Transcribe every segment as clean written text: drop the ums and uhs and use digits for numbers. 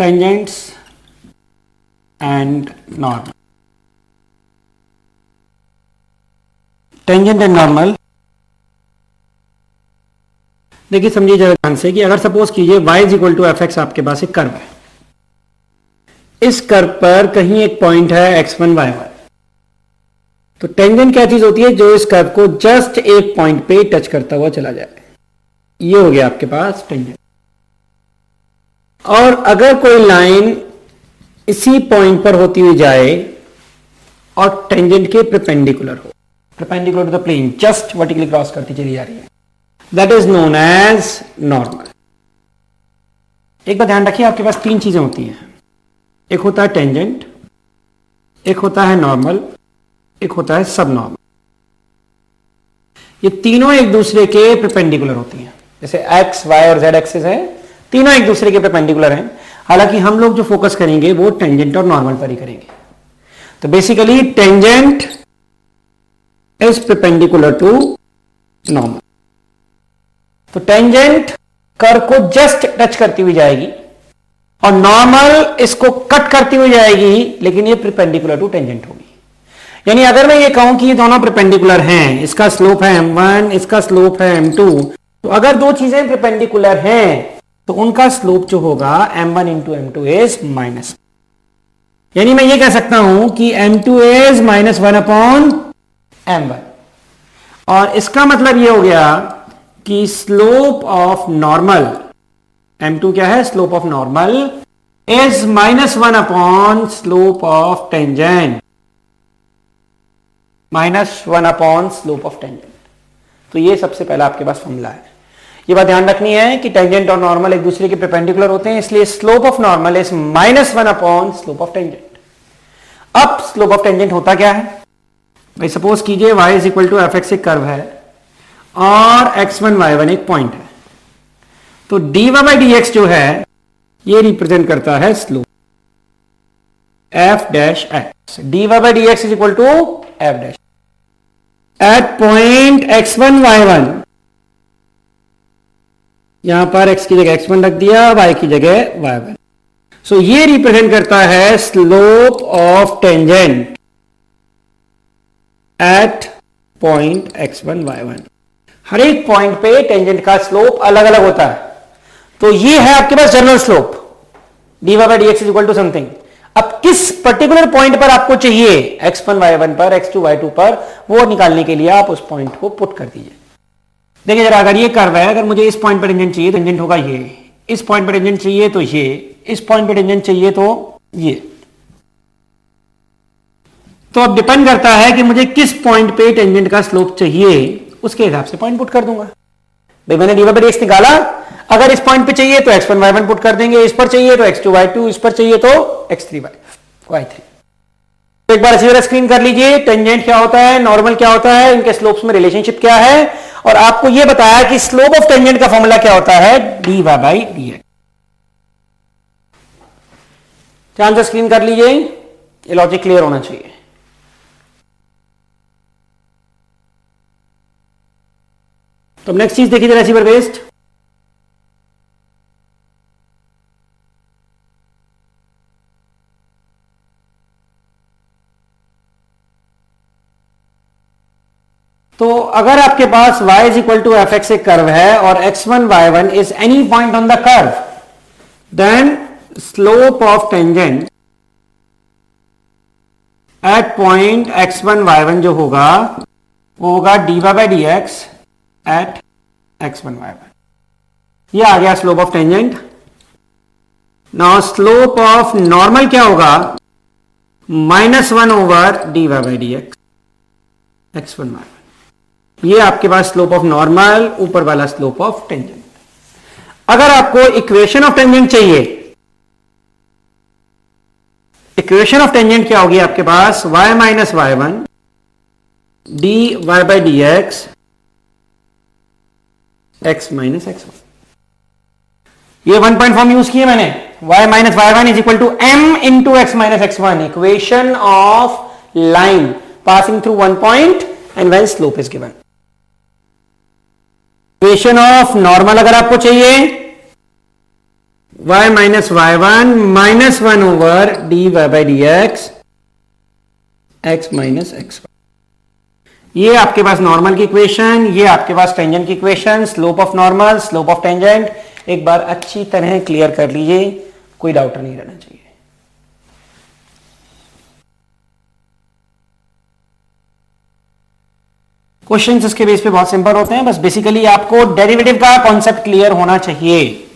Tangents and normal. Tangent and normal देखिए, समझिए जरा ध्यान से कि अगर सपोज कीजिए y is equal to f x, आपके पास एक कर्व है। इस कर्व पर कहीं एक पॉइंट है x1 y1। तो टेंजेंट क्या चीज होती है? जो इस कर्व को जस्ट एक पॉइंट पे टच करता हुआ चला जाए। ये हो गया आपके पास टेंजेंट। और अगर कोई लाइन इसी पॉइंट पर होती हुई जाए और टेंजेंट के परपेंडिकुलर हो, perpendicular to the plane, just vertically cross करती चली जा रही है, that is known as normal. एक बात ध्यान रखिए, आपके पास तीन चीजें होती हैं। एक होता है टेंजेंट, एक होता है नॉर्मल, एक होता है सब नॉर्मल। ये तीनों एक दूसरे के परपेंडिकुलर होती हैं। जैसे एक्स, वाई और जेड एक्सिस है, तीनों एक दूसरे के परपेंडिकुलर हैं। हालांकि हम लोग जो फोकस करेंगे वो टेंजेंट और नॉर्मल पर ही करेंगे। तो basically tangent is perpendicular to normal. तो टेंजेंट कर्व को जस्ट टच करती हुई जाएगी और नॉर्मल इसको कट करती हुई जाएगी, लेकिन ये परपेंडिकुलर टू टेंजेंट होगी। यानी अगर मैं ये कहूं कि ये दोनों परपेंडिकुलर हैं, इसका स्लोप है m1, इसका स्लोप है m2, तो अगर दो चीजें परपेंडिकुलर हैं तो उनका स्लोप जो होगा m1 into m2 is minus. यानी मैं ये कह सकता हूं कि m2 इज -1 अपॉन m1। और इसका मतलब ये हो गया कि स्लोप ऑफ नॉर्मल, m2 क्या है? Slope of normal is -1 upon slope of tangent, -1 upon slope of tangent. तो ये सबसे पहला आपके पास फॉर्मूला है। ये बात ध्यान रखनी है कि टेंजेंट और नॉर्मल एक दूसरे के परपेंडिकुलर होते हैं, इसलिए slope of normal is -1 upon slope of tangent. अब स्लोप ऑफ टेंजेंट होता क्या है भाई? सपोज कीजिए y is equal to f x एक कर्व है और x1 y1 एक पॉइंट है। तो dy बाई dx जो है ये रिप्रेजेंट करता है slope f dash x। dy by dx is equal to f dash at point x1 y1। यहां पर x की जगह x1 रख दिया, y की जगह y1। सो ये रिप्रेजेंट करता है slope of tangent at point x1 y1। हर एक पॉइंट पे टेंजेंट का स्लोप अलग अलग होता है। तो ये है आपके पास general slope, dy by dx is equal to something. अब किस पर्टिकुलर पॉइंट पर आपको चाहिए, x1 y1 पर, x2 y2 पर, वो निकालने के लिए आप उस पॉइंट को पुट कर दीजिए। देखिए जरा, अगर ये कर्व है, अगर मुझे इस पॉइंट पर टेंजेंट चाहिए, टेंजेंट होगा ये। इस पॉइंट पर टेंजेंट चाहिए तो ये, इस पॉइंट पर टेंजेंट चाहिए तो ये। तो अब डिपेंड करता है कि मुझे किस पॉइंट पे टेंजेंट का स्लोप चाहिए, उसके हिसाब से पॉइंट पुट कर दूंगा। भाई मैंने dy बाई dx निकाला, अगर इस पॉइंट पे चाहिए तो x1 y1 पुट कर देंगे, इस पर चाहिए तो x2 y2, इस पर चाहिए तो x3 y3। तो एक बार अच्छी तरह स्क्रीन कर लीजिए, टेंजेंट क्या होता है, नॉर्मल क्या होता है, इनके स्लोप्स में रिलेशनशिप क्या है, और आपको यह बताया कि स्लोप ऑफ टेंजेंट का फॉर्मूला क्या होता है, dy बाई dx। ध्यान से स्क्रीन कर लीजिए, ये लॉजिक क्लियर होना चाहिए। तो नेक्स्ट चीज देखिए जरा, रिसीवर बेस्ड। तो अगर आपके पास y is equal to f x एक कर्व है और x1 y1 is any point on the curve, then slope of tangent at point x1 y1 जो होगा वो होगा dy by dx eight x1 y1। ये आ गया slope of tangent. Now slope of normal क्या होगा, -1 over dy by dx x1 y1। ये आपके पास स्लोप ऑफ नॉर्मल, ऊपर वाला स्लोप ऑफ टेंजेंट। अगर आपको इक्वेशन ऑफ टेंजेंट चाहिए, इक्वेशन ऑफ टेंजेंट क्या होगी आपके पास, y minus y1 dy by dx x minus x1। ये 1 पॉइंट फॉर्म यूज किए मैंने, y minus y1 is equal to m into x minus x1, equation of line passing through 1 point and when slope is given. Equation of normal अगर आपको चाहिए, y minus y1 minus 1 over dy by d x minus x1। ये आपके पास normal की equation, ये आपके पास tangent की equation, slope of normal, slope of tangent एक बार अच्छी तरह क्लियर कर लीजिए, कोई डाउट नहीं रहना चाहिए। क्वेश्चंस इसके बेस पे बहुत सिंपल होते हैं, बस बेसिकली आपको डेरिवेटिव का कॉन्सेप्ट क्लियर होना चाहिए।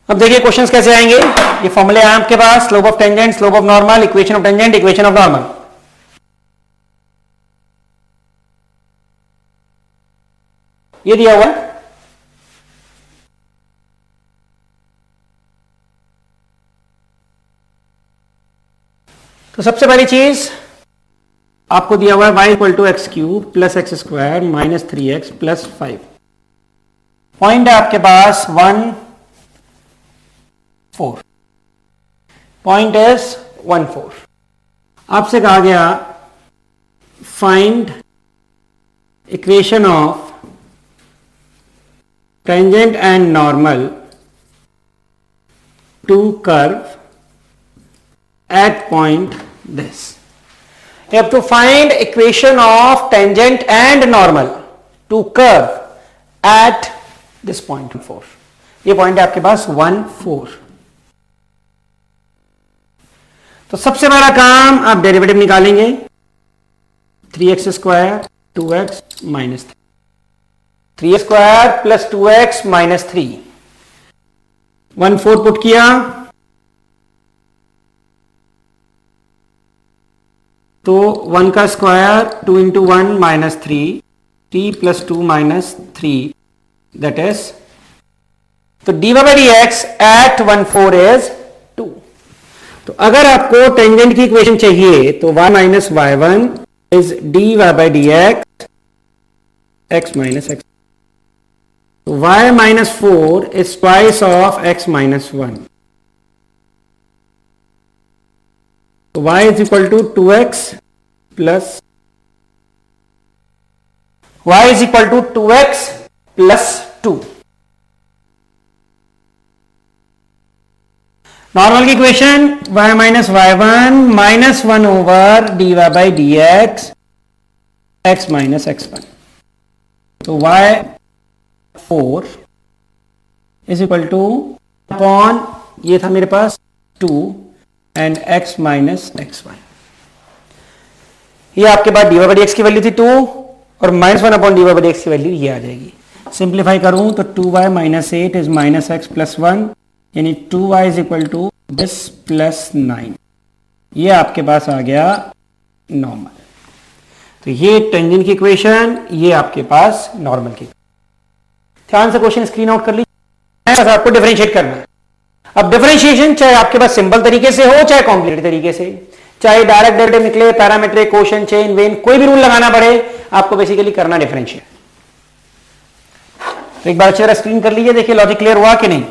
अब देखिए क्वेश्चंस कैसे आएंगे। ये फॉर्मूले हैं आपके पास, slope of tangent, slope of normal, equation of tangent, equation of normal. ये दिया हुआ है। तो सबसे पहली चीज आपको दिया हुआ है y equal to x cube plus x square minus 3x plus 5। Point है आपके पास 1 4, पॉइंट इज 1 4। आपसे कहा गया find equation of tangent and normal to curve at point this. You have to find equation of tangent and normal to curve at this point 4. ये point है आपके पास 1 4। तो सबसे बड़ा काम आप डेरिवेटिव निकालेंगे, 3x square 2x minus 3 square plus 2x minus 3, 1 4 put किया तो 1 का square 2 into 1 minus 3 plus 2 minus 3 that is, तो D Y by D X at 1 4 is 2। तो अगर आपको टेंजेंट की इक्वेशन चाहिए तो y minus y1 is D Y by D x x minus X. तो y minus 4 is twice of x minus 1। तो y is equal to 2x plus y is equal to 2x plus 2। Normal की equation y minus y1 minus 1 over D Y by D x x minus x1। तो y4 is equal two upon ये था मेरे पास 2 and x minus x1। ये आपके पास D Y by D X की value थी 2 और minus 1 upon D Y by D X की वैल्यू ये आ जाएगी। सिंप्लीफाई करूं तो 2y minus 8 is minus X plus 1, यानी 2y is equal to this plus 9। ये आपके पास आ गया नॉर्मल। तो ये टेंजेंट की इक्वेशन, ये आपके पास नॉर्मल की। ध्यान से क्वेश्चन स्क्रीन आउट कर लीजिए, आपको डिफरेंशिएट करना है। अब डिफरेंशिएशन चाहे आपके पास सिंपल तरीके से हो चाहे कॉम्प्लिकेटेड तरीके से, चाहे डायरेक्ट डेरिवेटिव निकले, पैरामीट्रिक, क्वोशिएंट, चेन, वेन, कोई भी रूल लगाना पड़े, आपको बेसिकली करना डिफरेंशिएट। तो एक बार अच्छी तरह स्क्रीन कर लीजिए, देखिए लॉजिक क्लियर हुआ कि नहीं।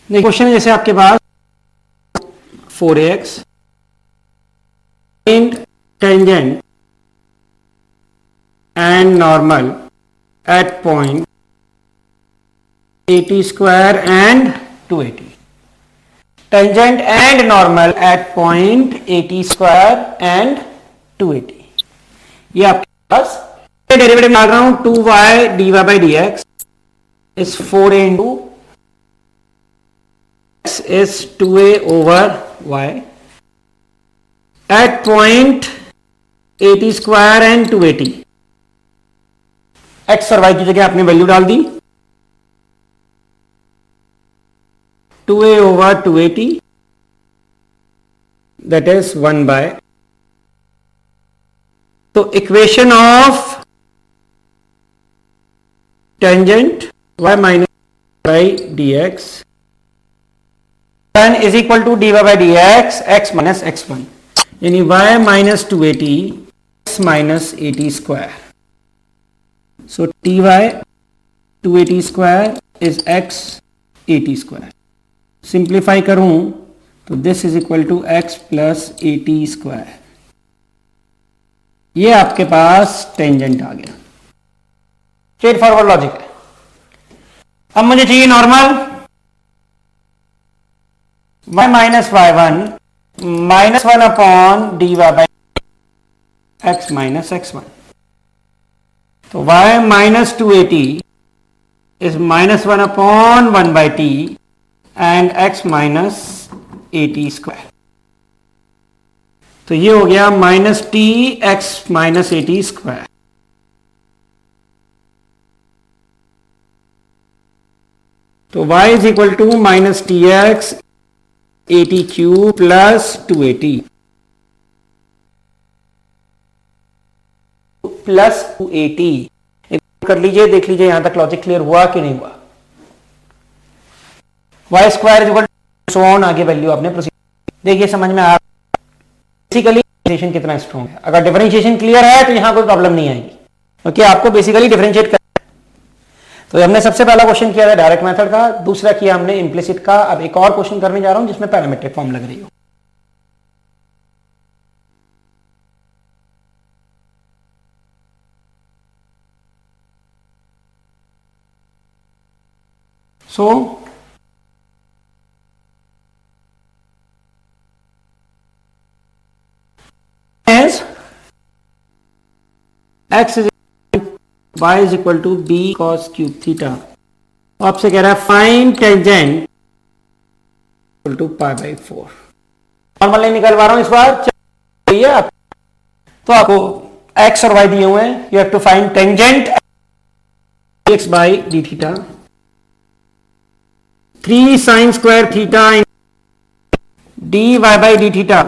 देखिए क्वेश्चन है जैसे आपके पास 4ax tangent and normal at point 80 square and 280. Tangent and normal at point 80 square and 280. ये आपके पास डेरिवेटिव ला रहा हूं, 2y dy by dx is 4a into x is 2a over y at point 80 square and 280. X और y की जगह आपने value डाल दी, 2a over 280 that is 1 by. तो equation of tangent y minus by D x is equal to d Y by D x x minus x1, यानी y minus 280 x minus 80 square. So ty 280 square is x 80 square. Simplify करूं तो this is equal to x plus 80 square. ये आपके पास tangent आ गया। Straight forward logic है। अब मुझे चाहिए normal y minus y1 -1 upon dy by x minus x1। तो y minus 280 is -1 upon 1 by t and x minus 80 square. तो ये हो गया minus t x minus 80 square. तो y is equal to minus t x 80 cube plus 280 plus 280। कर लीजिए, देख लीजिए यहां तक लॉजिक क्लियर हुआ कि नहीं हुआ। y square is equal to so on, आगे वैल्यू आपने प्रोसीड। देखिए समझ में आ रहा है बेसिकली डिफरेंशिएशन कितना स्ट्रॉन्ग है। अगर डिफरेंशिएशन क्लियर है तो यहां कोई प्रॉब्लम नहीं आएगी, क्योंकि आपको बेसिकली डिफरेंशिएट करना है। तो हमने सबसे पहला क्वेश्चन किया था डायरेक्ट मेथड का, दूसरा किया हमने इंप्लिसिट का। अब एक और क्वेश्चन करने जा रहा हूं जिसमें पैरामीट्रिक फॉर्म लग रही हो। So x is y is equal to b cos cube theta. आपसे कह रहा है find tangent equal to pi by 4। Normal नहीं निकलवा रहा हूं इस बार, आप तो आपको x और y दिए हुए हैं। You have to find tangent x by d theta. 3 sine square theta dy by d theta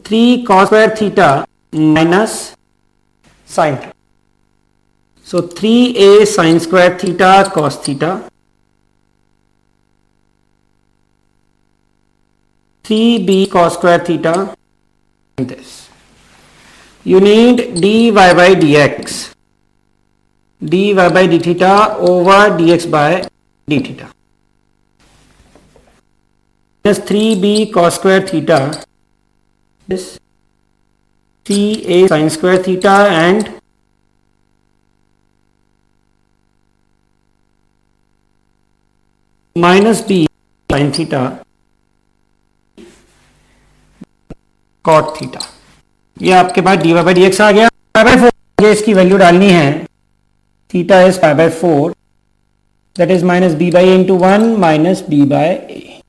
3 cos square theta minus sine. So 3a sine square theta cos theta 3b cos square theta. This you need dy by dx, dy by d theta over dx by d theta plus 3b cos square theta is 3a sin square theta and minus b sin theta cot theta। ये आपके पास dy by dx आ गया। पाई by 4 इसकी value डालनी है। Theta is pi by 4 that is minus b by a into 1 minus b by a.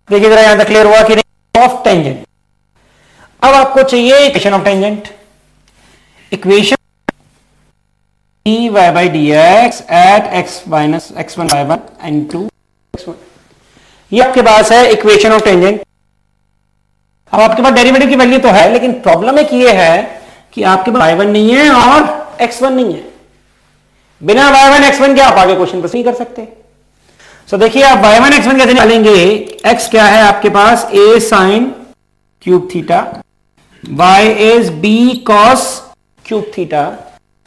देखिए जरा यहां तक क्लियर हुआ कि नहीं। Of tangent. अब आपको चाहिए equation of tangent. Equation dy by dx at x minus x1 by 1 into x1। ये आपके पास है इक्वेशन ऑफ टेंजेंट। अब आपके पास डेरिवेटिव की वैल्यू तो है, लेकिन प्रॉब्लम एक ये है कि आपके पास y1 नहीं है और x1 नहीं है। बिना y1 x1 के आप आगे क्वेश्चन प्रोसीड कर सकते हैं। सो देखिए आप y1 x1 कैसे निकालेंगे। x क्या है आपके पास a sine cube theta, y is b cos cube theta.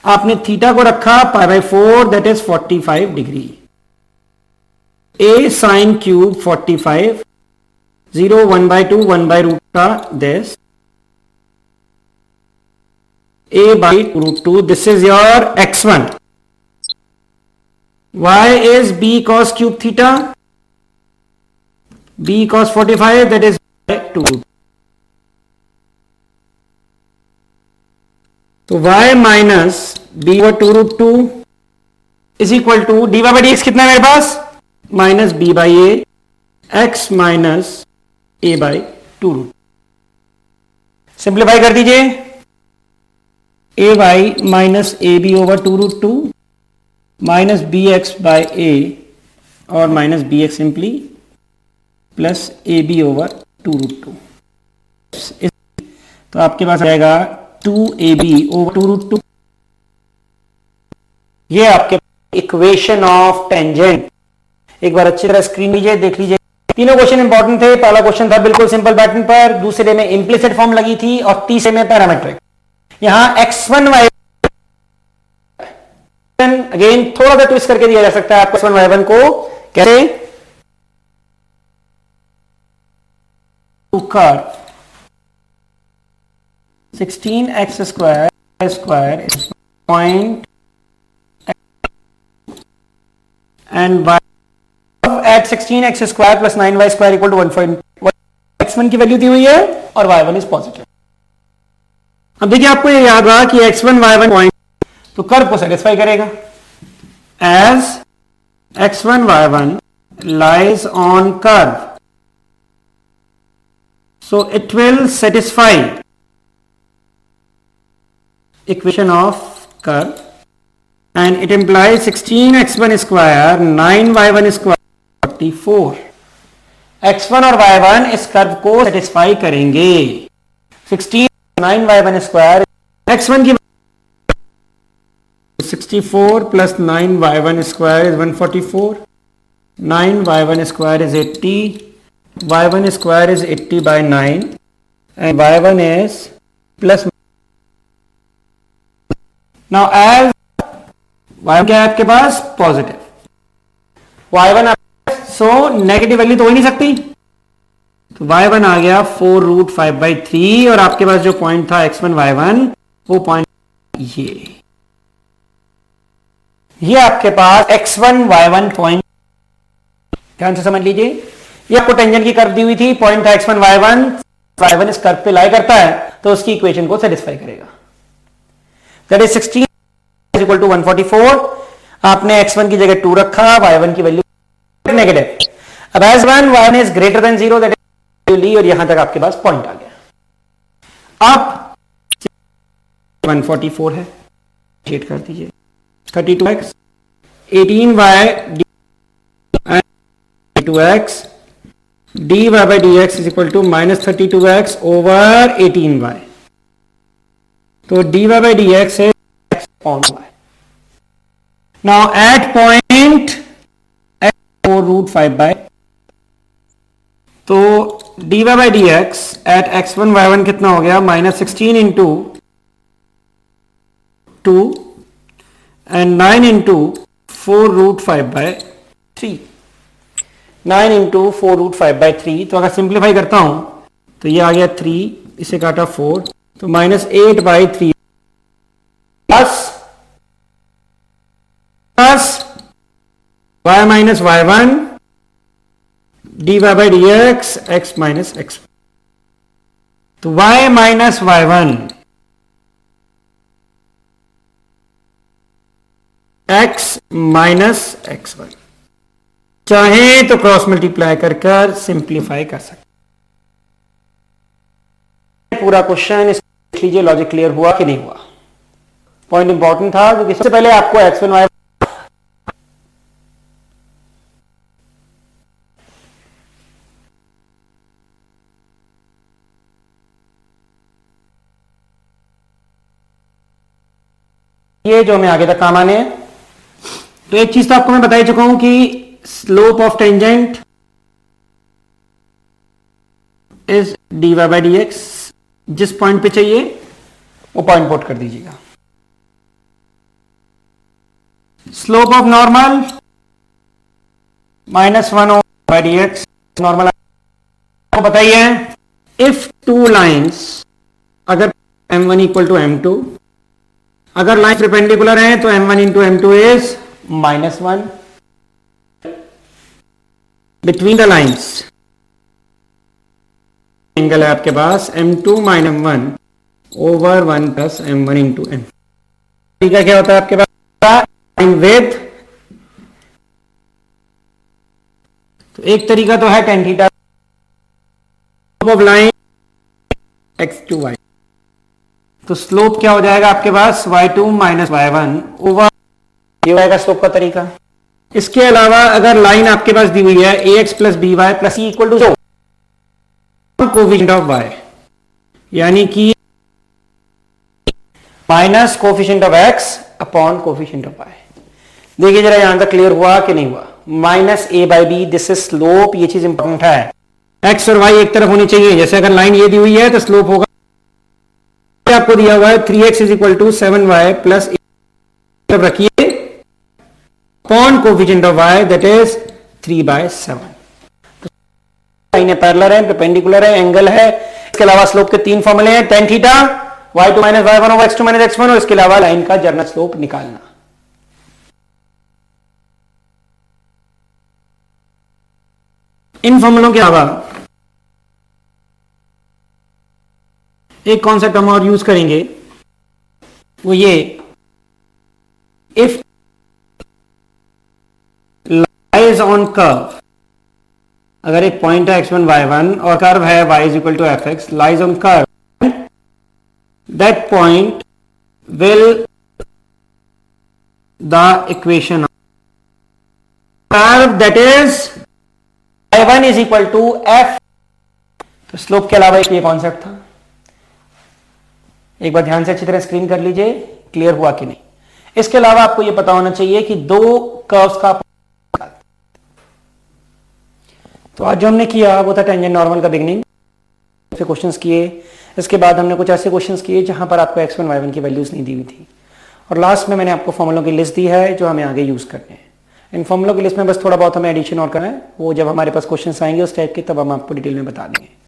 आपने थीटा को रखा pi by 4 that is 45 degree. a sine cube 45 0 1 by 2 1 by root का this a by root 2। This is your x1। y is b cos cube theta, b cos 45 that is 2। तो y minus b over 2 root 2 is equal to d Y by D x कितना है मेरे पास minus b by a x minus a by 2 root. Simplify कर दीजिए। a by minus a b over 2 root 2 minus b x by a और minus b x simply plus a b over 2 root 2। तो आपके पास आएगा 2ab over 2 root 2। ये आपके equation of tangent. एक बार अच्छी तरह स्क्रीन लीजिए, देख लीजिए। तीनों क्वेश्चन इंपॉर्टेंट थे। पहला क्वेश्चन था बिल्कुल सिंपल पैटर्न पर, दूसरे में इंप्लिसिट फॉर्म लगी थी और तीसरे में पैरामीट्रिक। यहां x1 y अगेन थोड़ा सा ट्विस्ट करके दिया जा सकता है आपको x1 y1 को। कैसे? Curve 16x square is point and y at 16x square plus 9y square equal to 1.1 x1 की वैल्यू दी हुई है और y1 इज पॉजिटिव। अब देखिए आपको ये याद रहा कि x1 y1 पॉइंट तो कर्व को सेटिस्फाई करेगा। As x1 y1 lies on curve, so it will satisfy equation of curve and it implies 16x1 square 9y1 square 44। x1 और y1 इस कर्व को सेटिस्फाई करेंगे। 16 9y1 स्क्वायर x1 की 64 plus 9y1 square is 144, 9y1 square is 80, y1 square is 80 by 9 and y1 is plus। now as y1 क्या है आपके पास positive, y1 so negative value तो हो ही नहीं सकती, तो y1 आ गया 4√5/3 और आपके पास जो पॉइंट था x1 y1 वो पॉइंट ये आपके पास x1 y1 पॉइंट। ध्यान से समझ लीजिए, ये आपको टेंजेंट की कर्व दी हुई थी, पॉइंट था x1 y1 इस कर्व पे लाई करता है तो उसकी इक्वेशन को सेटिस्फाई करेगा। That is 16 is equal to 144। आपने x1 की जगह 2 रखा, y1 की वैल्यू नेगेटिव। अब as y1 is greater than 0 that is ली और यहां तक आपके पास पॉइंट आ गया। अब 144 है, चेक कर दीजिए 32x 18y 2x dy by dx is equal to minus 32x over 18y। तो dy by dx is x on y। Now at point x 4√5 तो dy by dx at x1 y1 कितना हो गया minus 16 into 2 and 9 into 4√5/3। 9 into 4√5/3 तो अगर simplify करता हूं तो ये आ गया 3, इसे काटा 4 तो -8/3 plus y minus y1 dy by dx x minus x। तो y minus y1 x minus x1 चाहे तो क्रॉस मल्टीप्लाई कर सिंप्लीफाई कर सकते। पूरा क्वेश्चन देख लीजिए, लॉजिक क्लियर हुआ कि नहीं हुआ। पॉइंट इंपॉर्टेंट था क्योंकि सबसे पहले आपको x1 y ये जो हमें आगे तक काम आने हैं। तो एक चीज तो आपको मैं बता ही चुका हूं कि slope of tangent is dy by dx। जिस पॉइंट पे चाहिए वो पॉइंट पुट कर दीजिएगा। Slope of normal -1 by dx normal आपको बताइए। इफ टू लाइंस अगर m1 इक्वल टू m2, अगर लाइन परपेंडिकुलर है तो m1 into m2 is -1। Between the lines angle है आपके पास m2 minus 1 over 1 plus m1 into m। ठीक है, क्या होता है आपके पास लाइन विड्थ। तो एक तरीका तो है tan theta of line x2y। तो स्लोप क्या हो जाएगा आपके पास y2 माइनस y1 ओवर ये होगा स्लोप का तरीका। इसके अलावा अगर लाइन आपके पास दी हुई है ax plus b y plus c equal to coefficient of y, यानी कि minus coefficient of x upon coefficient of y। देखिए जरा यहां तक क्लियर हुआ कि नहीं हुआ। Minus a by b this is slope, ये चीज इंपॉर्टेंट है। x और y एक तरफ होनी चाहिए। जैसे अगर लाइन ये दी हुई है तो स्लोप होगा, आपको दिया हुआ है 3x is equal to 7y plus रखिए upon coefficient of y that is 3/7। लाइनें पैरेलल है, परपेंडिकुलर है, एंगल है। इसके अलावा स्लोप के 3 फॉर्मूले हैं, tan theta y2 minus y1 और x2 माइनस x1 और इसके अलावा लाइन का जर्नल स्लोप निकालना। इन फॉर्मूलों के अलावा एक कॉन्सेप्ट हम और यूज करेंगे, वो ये, इफ लाइज ऑन कर्व, अगर एक पॉइंट है x1 y1 और कर्व है y is equal to f x, lies on curve, that point will the equation curve that is y1 is equal to f. तो स्लोप के अलावा एक ये कॉन्सेप्ट था, एक बार ध्यान से अच्छी तरह स्क्रीन कर लीजिए, क्लियर हुआ कि नहीं। इसके अलावा आपको यह पता होना चाहिए कि दो कर्व्स का, तो आज जो हमने किया वो था टेंजेंट नॉर्मल का बिगनिंग से क्वेश्चंस किए। इसके बाद हमने कुछ ऐसे क्वेश्चंस किए जहां पर आपको x1 y1 की वैल्यूज नहीं दी हुई थी, और लास्ट में मैंने आपको फॉर्मूलों की लिस्ट दी है जो हमें आगे यूज करने हैं। इन फॉर्मूलों की लिस्ट में बस थोड़ा बहुत हमें एडिशन और करना है, वो जब हमारे पास क्वेश्चंस आएंगे उस टाइप के, तब हम आपको डिटेल में बता देंगे।